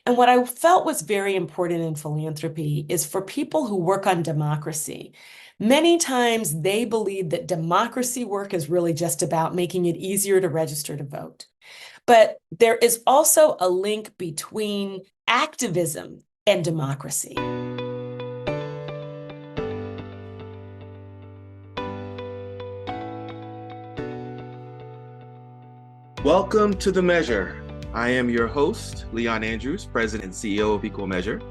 And what I felt was very important in philanthropy is for people who work on democracy. Many times they believe that democracy work is really just about making it easier to register to vote. But there is also a link between activism and democracy. Welcome to The Measure. I am your host, Leon Andrews, President and CEO of Equal Measure.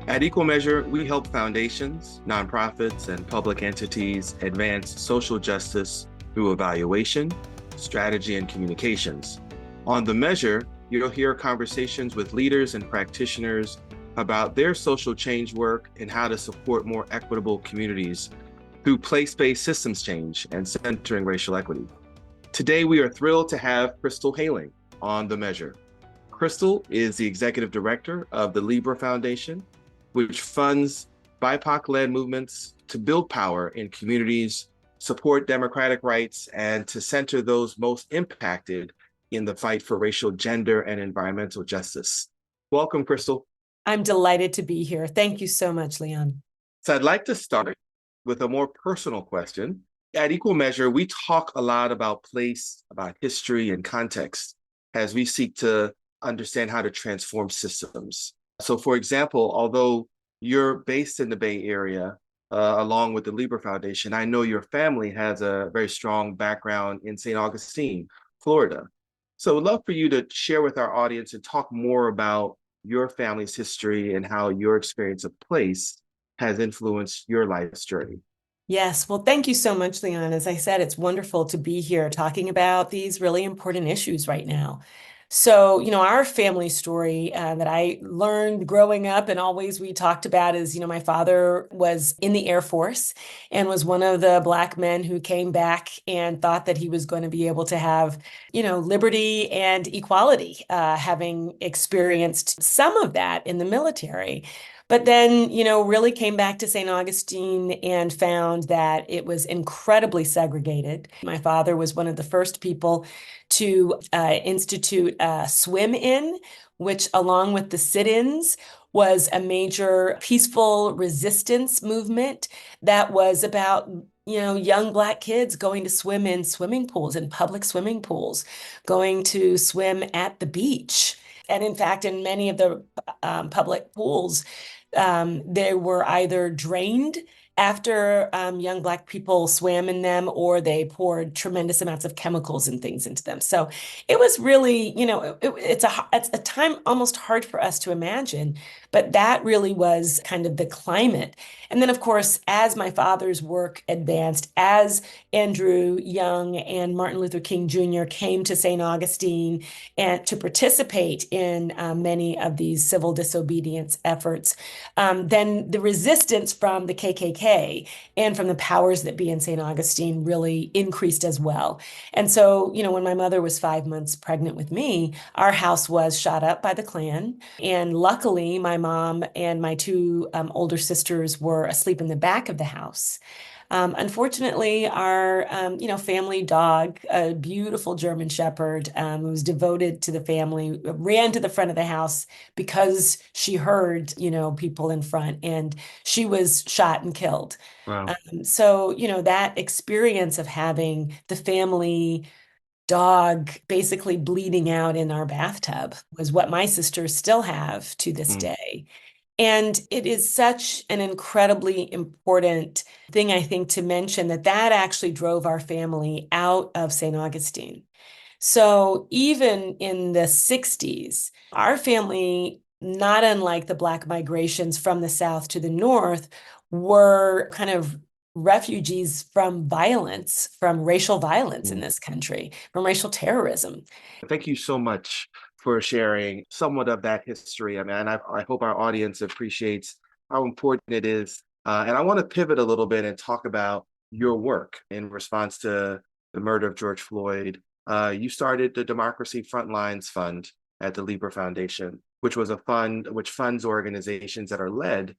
At Equal Measure, we help foundations, nonprofits, and public entities advance social justice through evaluation, strategy, and communications. On The Measure, you'll hear conversations with leaders and practitioners about their social change work and how to support more equitable communities through place-based systems change and centering racial equity. Today, we are thrilled to have Crystal Hayling on The Measure. Crystal is the executive director of the Libra Foundation, which funds BIPOC-led movements to build power in communities, support democratic rights, and to center those most impacted in the fight for racial, gender, and environmental justice. Welcome, Crystal. I'm delighted to be here. Thank you so much, Leon. So I'd like to start with a more personal question. At Equal Measure, we talk a lot about place, about history and context as we seek to understand how to transform systems. So, for example, although you're based in the Bay Area, along with the Libra Foundation, I know your family has a very strong background in St. Augustine, Florida. So I'd love for you to share with our audience and talk more about your family's history and how your experience of place has influenced your life's journey. Yes, well, thank you so much, Leon. As I said, it's wonderful to be here talking about these really important issues right now. So, our family story that I learned growing up and always we talked about is, my father was in the Air Force and was one of the Black men who came back and thought that he was going to be able to have, liberty and equality, having experienced some of that in the military. But then, really came back to St. Augustine and found that it was incredibly segregated. My father was one of the first people to institute a swim-in, which, along with the sit-ins, was a major peaceful resistance movement that was about young Black kids going to swim in swimming pools, in public swimming pools, going to swim at the beach. And in fact, in many of the public pools, they were either drained after young Black people swam in them, or they poured tremendous amounts of chemicals and things into them. So it was really, it's a time almost hard for us to imagine, but that really was kind of the climate. And then, of course, as my father's work advanced, as Andrew Young and Martin Luther King Jr. came to St. Augustine and to participate in many of these civil disobedience efforts, then the resistance from the KKK and from the powers that be in St. Augustine really increased as well. And so, when my mother was 5 months pregnant with me, our house was shot up by the Klan. And luckily, my mom and my two older sisters were asleep in the back of the house. Unfortunately, our family dog, a beautiful German Shepherd, who was devoted to the family, ran to the front of the house because she heard, people in front, and she was shot and killed. Wow. So, that experience of having the family dog basically bleeding out in our bathtub was what my sisters still have to this Mm. day. And it is such an incredibly important thing, I think, to mention that that actually drove our family out of St. Augustine. So even in the 60s, our family, not unlike the Black migrations from the South to the North, were kind of refugees from violence, from racial violence in Mm. this country, from racial terrorism. Thank you so much for sharing somewhat of that history. I mean, and I hope our audience appreciates how important it is. And I want to pivot a little bit and talk about your work in response to the murder of George Floyd. You started the Democracy Frontlines Fund at the Libra Foundation, which was a fund which funds organizations that are led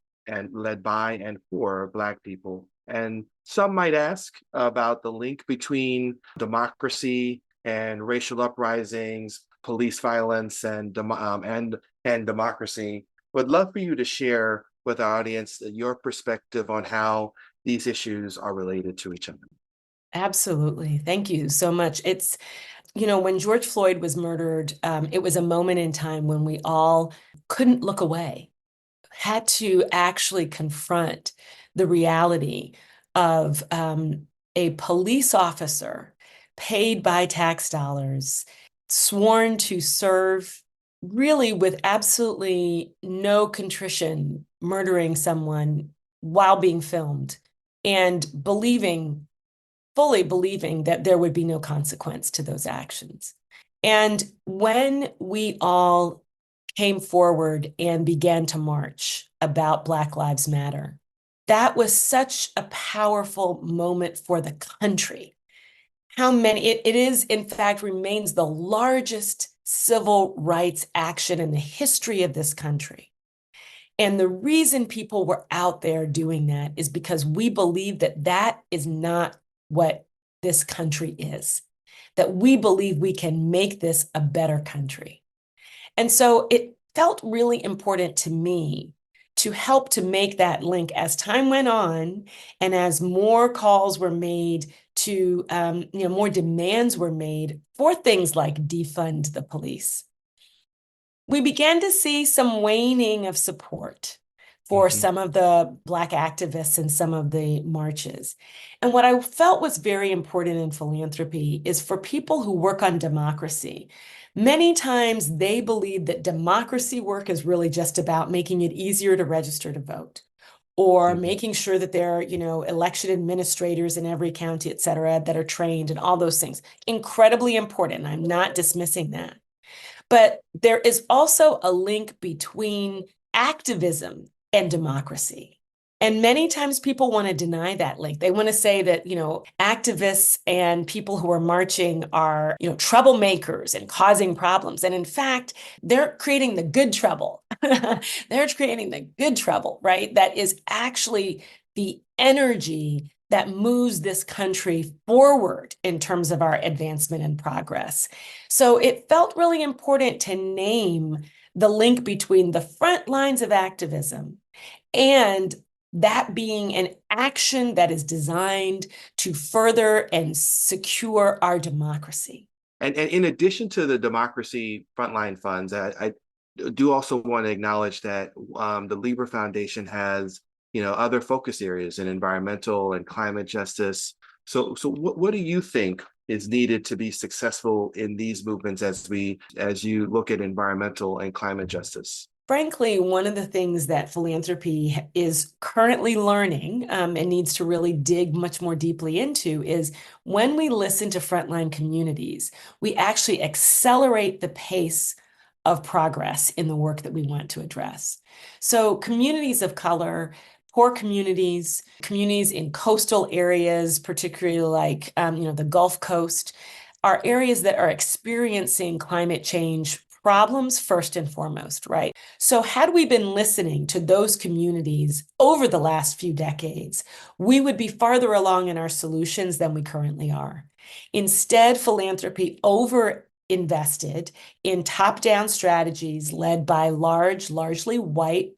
by and for Black people. And some might ask about the link between democracy and racial uprisings, police violence, and and democracy. Would love for you to share with our audience your perspective on how these issues are related to each other. Absolutely. Thank you so much. When George Floyd was murdered, it was a moment in time when we all couldn't look away, had to actually confront the reality of a police officer paid by tax dollars, sworn to serve really with absolutely no contrition, murdering someone while being filmed and fully believing that there would be no consequence to those actions. And when we all came forward and began to march about Black Lives Matter, that was such a powerful moment for the country. It is, in fact, remains the largest civil rights action in the history of this country. And the reason people were out there doing that is because we believe that that is not what this country is, that we believe we can make this a better country. And so it felt really important to me to help to make that link as time went on and as more calls were made to, more demands were made for things like defund the police. We began to see some waning of support for Mhm. some of the Black activists in some of the marches. And what I felt was very important in philanthropy is for people who work on democracy. Many times they believe that democracy work is really just about making it easier to register to vote or Mhm. making sure that there are, election administrators in every county, et cetera, that are trained and all those things. Incredibly important. I'm not dismissing that. But there is also a link between activism and democracy. And many times people want to deny that link. They want to say that, activists and people who are marching are, troublemakers and causing problems. And in fact, they're creating the good trouble. They're creating the good trouble, right? That is actually the energy that moves this country forward in terms of our advancement and progress. So it felt really important to name the link between the front lines of activism and that being an action that is designed to further and secure our democracy. And in addition to the democracy frontline funds, I do also want to acknowledge that the Libra Foundation has, other focus areas in environmental and climate justice. So what do you think is needed to be successful in these movements as you look at environmental and climate justice? Frankly, one of the things that philanthropy is currently learning and needs to really dig much more deeply into is when we listen to frontline communities, we actually accelerate the pace of progress in the work that we want to address. So, communities of color, poor communities, communities in coastal areas, particularly like the Gulf Coast, are areas that are experiencing climate change problems first and foremost, right? So, had we been listening to those communities over the last few decades, we would be farther along in our solutions than we currently are. Instead, philanthropy over invested in top down strategies led by largely white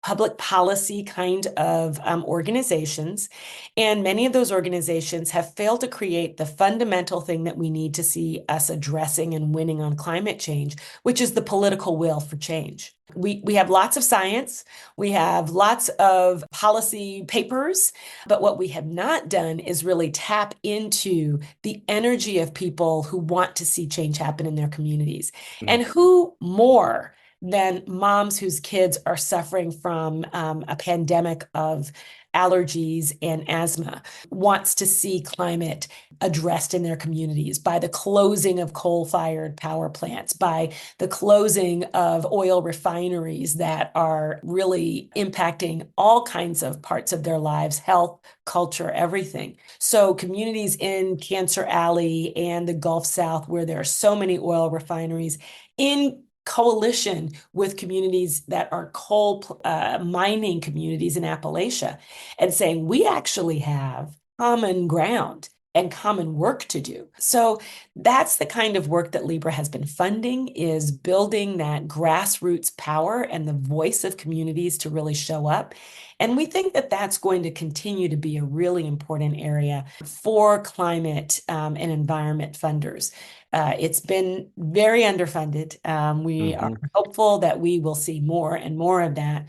public policy kind of organizations. And many of those organizations have failed to create the fundamental thing that we need to see us addressing and winning on climate change, which is the political will for change. We have lots of science, we have lots of policy papers, but what we have not done is really tap into the energy of people who want to see change happen in their communities. And Mhm. who more than moms whose kids are suffering from a pandemic of allergies and asthma wants to see climate addressed in their communities by the closing of coal-fired power plants, by the closing of oil refineries that are really impacting all kinds of parts of their lives, health, culture, everything. So communities in Cancer Alley and the Gulf South, where there are so many oil refineries, in coalition with communities that are coal mining communities in Appalachia and saying we actually have common ground and common work to do. So that's the kind of work that Libra has been funding, is building that grassroots power and the voice of communities to really show up. And we think that that's going to continue to be a really important area for climate and environment funders. It's been very underfunded. We are Mhm. hopeful that we will see more and more of that.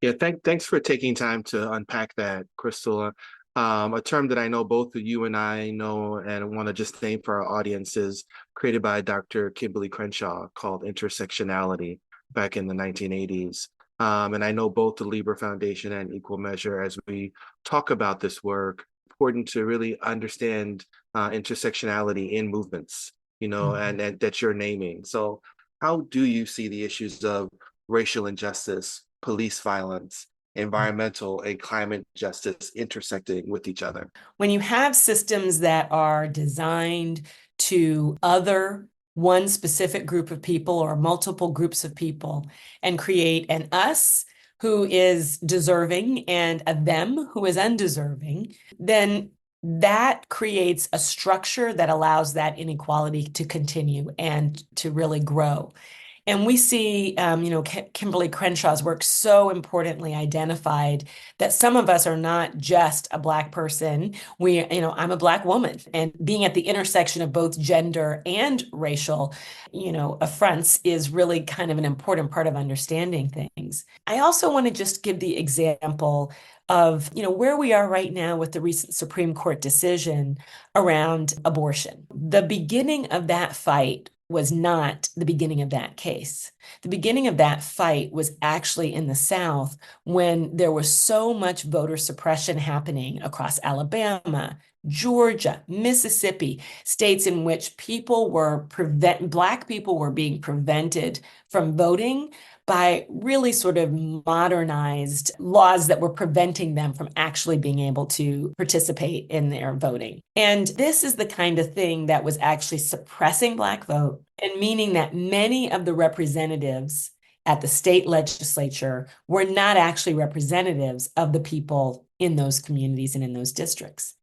Yeah, thanks for taking time to unpack that, Crystal. A term that I know both of you and I know and want to just name for our audience is created by Dr. Kimberly Crenshaw called intersectionality back in the 1980s. And I know both the Libra Foundation and Equal Measure, as we talk about this work, important to really understand intersectionality in movements, and that you're naming. So how do you see the issues of racial injustice, police violence, environmental and climate justice intersecting with each other? When you have systems that are designed to other one specific group of people or multiple groups of people and create an us who is deserving and a them who is undeserving, then that creates a structure that allows that inequality to continue and to really grow. And we see, Kimberly Crenshaw's work so importantly identified that some of us are not just a Black person. I'm a Black woman, and being at the intersection of both gender and racial, affronts is really kind of an important part of understanding things. I also want to just give the example of, where we are right now with the recent Supreme Court decision around abortion. The beginning of that fight was not the beginning of that case. The beginning of that fight was actually in the South when there was so much voter suppression happening across Alabama, Georgia, Mississippi, states in which Black people were being prevented from voting by really sort of modernized laws that were preventing them from actually being able to participate in their voting. And this is the kind of thing that was actually suppressing Black vote and meaning that many of the representatives at the state legislature were not actually representatives of the people in those communities and in those districts.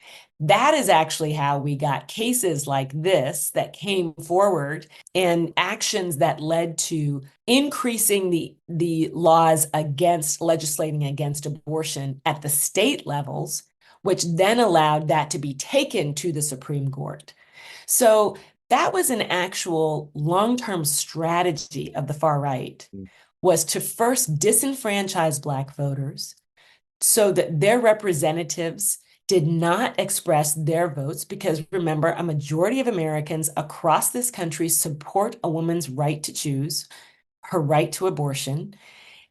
That is actually how we got cases like this that came forward and actions that led to increasing the laws against legislating against abortion at the state levels, which then allowed that to be taken to the Supreme Court. So that was an actual long-term strategy of the far right, was to first disenfranchise Black voters so that their representatives did not express their votes, because remember, a majority of Americans across this country support a woman's right to choose, her right to abortion.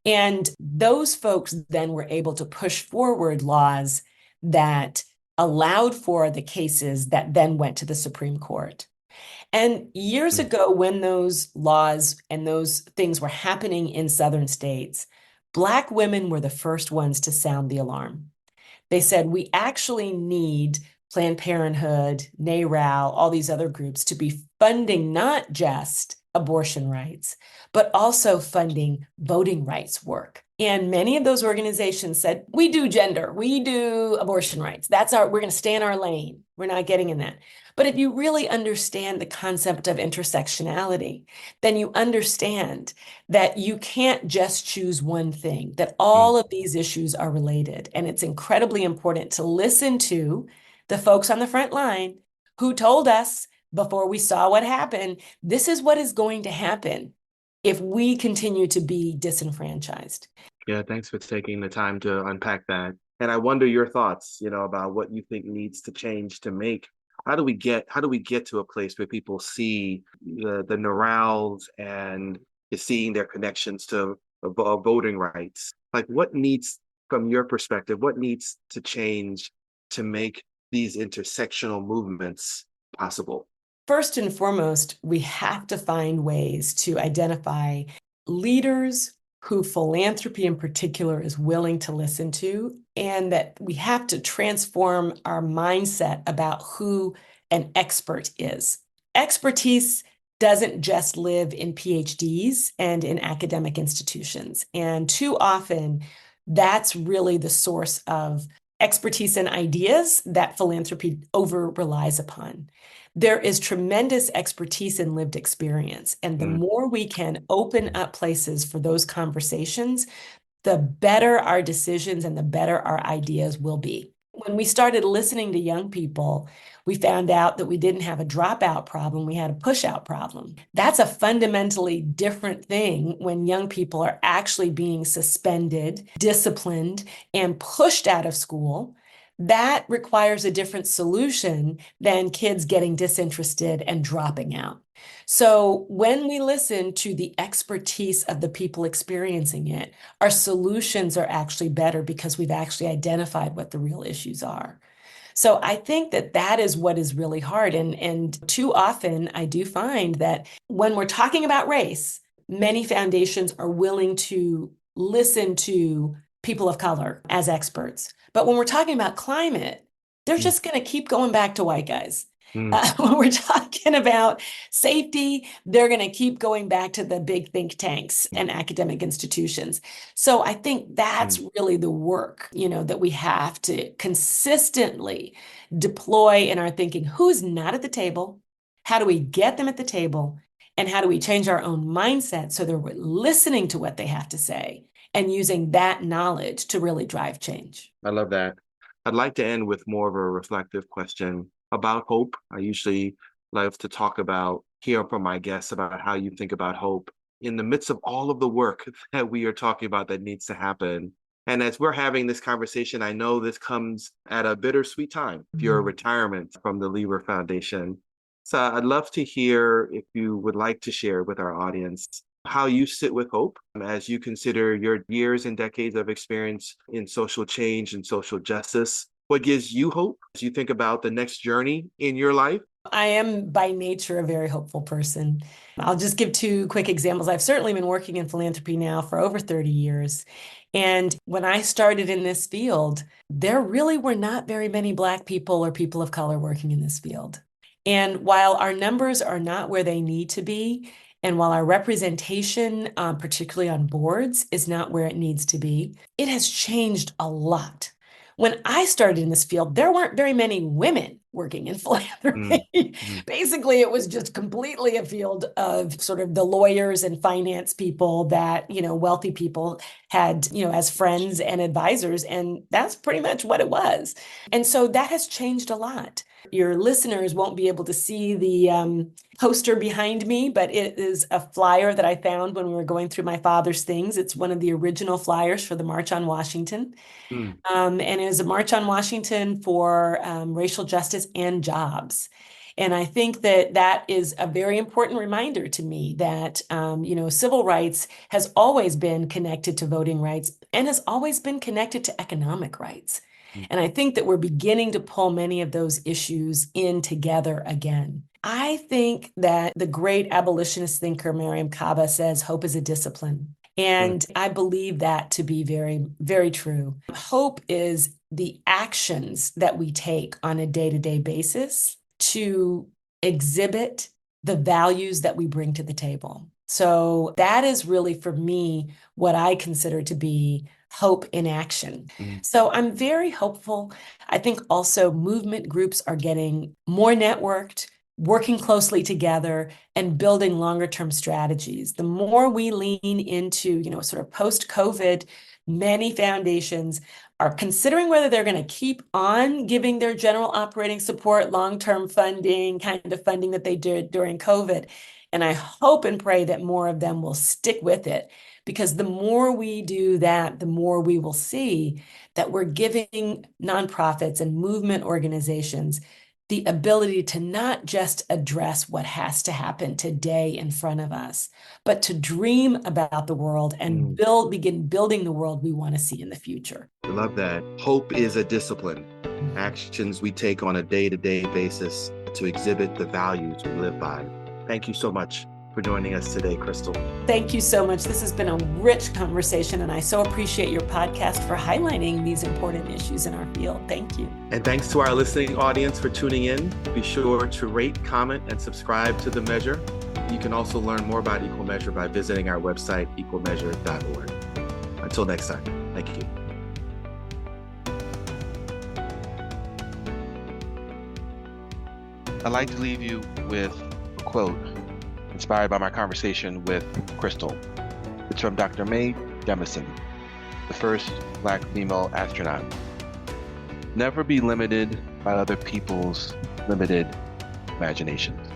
And those folks then were able to push forward laws that allowed for the cases that then went to the Supreme Court. And years Mm. ago, when those laws and those things were happening in Southern states, Black women were the first ones to sound the alarm. They said, we actually need Planned Parenthood, NARAL, all these other groups to be funding not just abortion rights, but also funding voting rights work. And many of those organizations said, we do gender, we do abortion rights. We're going to stay in our lane. We're not getting in that. But if you really understand the concept of intersectionality, then you understand that you can't just choose one thing, that Mm. all of these issues are related. And it's incredibly important to listen to the folks on the front line who told us before we saw what happened, this is what is going to happen if we continue to be disenfranchised. Yeah, thanks for taking the time to unpack that. And I wonder your thoughts, about what you think needs to change to make. How do we get to a place where people see the neurals and is seeing their connections to voting rights? Like, from your perspective, what needs to change to make these intersectional movements possible? First and foremost, we have to find ways to identify leaders who philanthropy in particular is willing to listen to, and that we have to transform our mindset about who an expert is. Expertise doesn't just live in PhDs and in academic institutions. And too often, that's really the source of expertise and ideas that philanthropy over relies upon. There is tremendous expertise in lived experience. And the Mm, more we can open up places for those conversations, the better our decisions and the better our ideas will be. When we started listening to young people, we found out that we didn't have a dropout problem, we had a push-out problem. That's a fundamentally different thing when young people are actually being suspended, disciplined, and pushed out of school. That requires a different solution than kids getting disinterested and dropping out. So when we listen to the expertise of the people experiencing it, our solutions are actually better because we've actually identified what the real issues are. So I think that that is what is really hard. And too often I do find that when we're talking about race, many foundations are willing to listen to people of color as experts. But when we're talking about climate, they're mm, just going to keep going back to white guys. mm, When we're talking about safety, they're going to keep going back to the big think tanks and academic institutions. So I think that's mm. really the work, that we have to consistently deploy in our thinking. Who's not at the table? How do we get them at the table? And how do we change our own mindset so that we're listening to what they have to say and using that knowledge to really drive change? I love that. I'd like to end with more of a reflective question about hope. I usually love to hear from my guests about how you think about hope in the midst of all of the work that we are talking about that needs to happen. And as we're having this conversation, I know this comes at a bittersweet time, your retirement from the Libra Foundation. So I'd love to hear if you would like to share with our audience how you sit with hope as you consider your years and decades of experience in social change and social justice. What gives you hope as you think about the next journey in your life? I am by nature a very hopeful person. I'll just give two quick examples. I've certainly been working in philanthropy now for over 30 years. And when I started in this field, there really were not very many Black people or people of color working in this field. And while our numbers are not where they need to be, and while our representation, particularly on boards, is not where it needs to be, it has changed a lot. When I started in this field, there weren't very many women working in Mm, philanthropy. mm, Basically, it was just completely a field of sort of the lawyers and finance people that, wealthy people had, as friends and advisors. And that's pretty much what it was. And so that has changed a lot. Your listeners won't be able to see the poster behind me, but it is a flyer that I found when we were going through my father's things. It's one of the original flyers for the March on Washington. mm, And it was a March on Washington for racial justice and jobs. And I think that that is a very important reminder to me that, civil rights has always been connected to voting rights and has always been connected to economic rights. mm, And I think that we're beginning to pull many of those issues in together again. I think that the great abolitionist thinker Mariam Kaba says hope is a discipline. mm, And I believe that to be very, very true. Hope is the actions that we take on a day-to-day basis to exhibit the values that we bring to the table. So that is really for me what I consider to be hope in action. mm, So I'm very hopeful. I think also movement groups are getting more networked, working closely together and building longer term strategies. The more we lean into, sort of post-COVID, many foundations are considering whether they're going to keep on giving their general operating support, long-term funding, kind of funding that they did during COVID. And I hope and pray that more of them will stick with it, because the more we do that, the more we will see that we're giving nonprofits and movement organizations the ability to not just address what has to happen today in front of us, but to dream about the world and mm. begin building the world we want to see in the future. I love that. Hope is a discipline. Actions we take on a day-to-day basis to exhibit the values we live by. Thank you so much for joining us today, Crystal. Thank you so much. This has been a rich conversation, and I so appreciate your podcast for highlighting these important issues in our field. Thank you. And thanks to our listening audience for tuning in. Be sure to rate, comment, and subscribe to The Measure. You can also learn more about Equal Measure by visiting our website, equalmeasure.org. Until next time, thank you. I'd like to leave you with a quote inspired by my conversation with Crystal. It's from Dr. Mae Jemison, the first Black female astronaut. Never be limited by other people's limited imaginations.